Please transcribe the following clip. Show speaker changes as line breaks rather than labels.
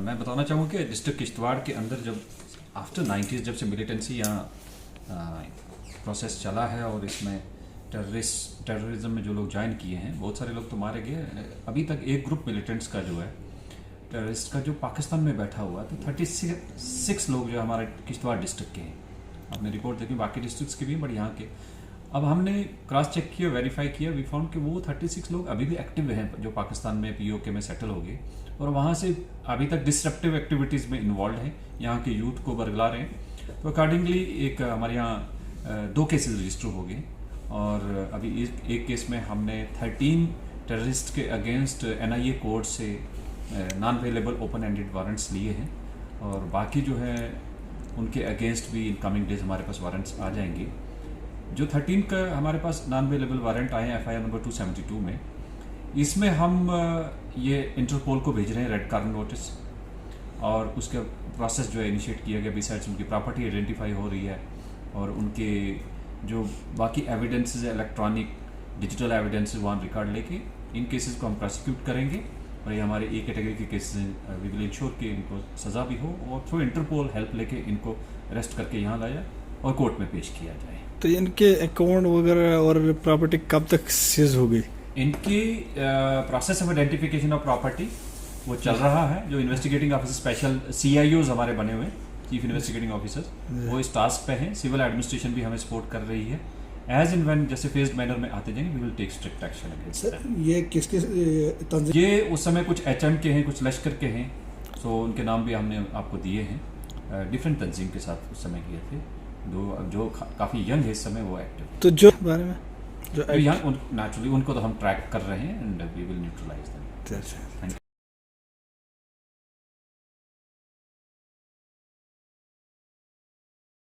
मैं बताना चाहूँगा कि डिस्ट्रिक्ट किश्तवाड़ के अंदर जब आफ्टर 90s जब से मिलिटेंसी यहाँ प्रोसेस चला है और इसमें टेररिज्म में जो लोग ज्वाइन किए हैं, बहुत सारे लोग तो मारे गए। अभी तक एक ग्रुप मिलिटेंट्स का जो है टेररिस्ट का जो पाकिस्तान में बैठा हुआ है, तो 36 लोग जो हमारे किश्तवाड़ डिस्ट्रिक्ट के हैं। आपने रिपोर्ट देखी बाकी डिस्ट्रिक्ट्स के भी, बट यहाँ के अब हमने क्रॉस चेक किया, वेरीफाई किया, वी फाउंड कि वो 36 लोग अभी भी एक्टिव हैं जो पाकिस्तान में POK में सेटल हो गए और वहाँ से अभी तक डिसरप्टिव एक्टिविटीज़ में इन्वॉल्व हैं, यहाँ के यूथ को बरगला रहे हैं। तो अकॉर्डिंगली एक हमारे यहाँ 2 केसेस रजिस्टर हो गए और अभी एक केस में हमने 13 टेररिस्ट के अगेंस्ट NIA कोर्ट से non available open ended warrants लिए हैं और बाकी जो है उनके अगेंस्ट भी इन कमिंग डेज हमारे पास वारंट्स आ जाएंगे। जो 13 का हमारे पास नॉन अवेलेबल वारंट आए हैं FIR नंबर 272 में, इसमें हम ये इंटरपोल को भेज रहे हैं रेड कार्नर नोटिस और उसका प्रोसेस जो है इनिशिएट किया गया। बिसाइड्स उनकी प्रॉपर्टी आइडेंटिफाई हो रही है और उनके जो बाकी एविडेंसेस इलेक्ट्रॉनिक डिजिटल एविडेंसेस वहाँ रिकॉर्ड लेके इन केसेस को हम प्रोसिक्यूट करेंगे और ये हमारे A कैटेगरी के केसेस हैं। वी विल इंश्योर कि इनको सज़ा भी हो और थ्रू इंटरपोल हेल्प लेके इनको अरेस्ट करके यहाँ लाया और कोर्ट में पेश किया जाए।
तो इनके अकाउंट वगैरह और प्रॉपर्टी कब तक सीज हो गई? इनकी
process of identification of property वो चल रहा है। जो इन्वेस्टिगेटिंग ऑफिसर स्पेशल CIOs हमारे बने हुए, चीफ इन्वेस्टिगेटिंग ऑफिसर्स, वो इस टास्क पे हैं। सिविल एडमिनिस्ट्रेशन भी हमें सपोर्ट कर रही है। एज एंड व्हेन जैसे फेज्ड मैनर में आते जाएंगे we will take strict action against them.
ये किसके
ये उस समय कुछ HM के हैं, कुछ लश्कर के हैं, सो उनके नाम भी हमने आपको दिए हैं। डिफरेंट तंजीम के साथ उस समय किए थे, जो काफ़ी यंग है इस समय वो एक्टिव।
तो जो बारे में जो
यंग नेचुरली उनको तो हम ट्रैक कर रहे हैं and we will neutralise them.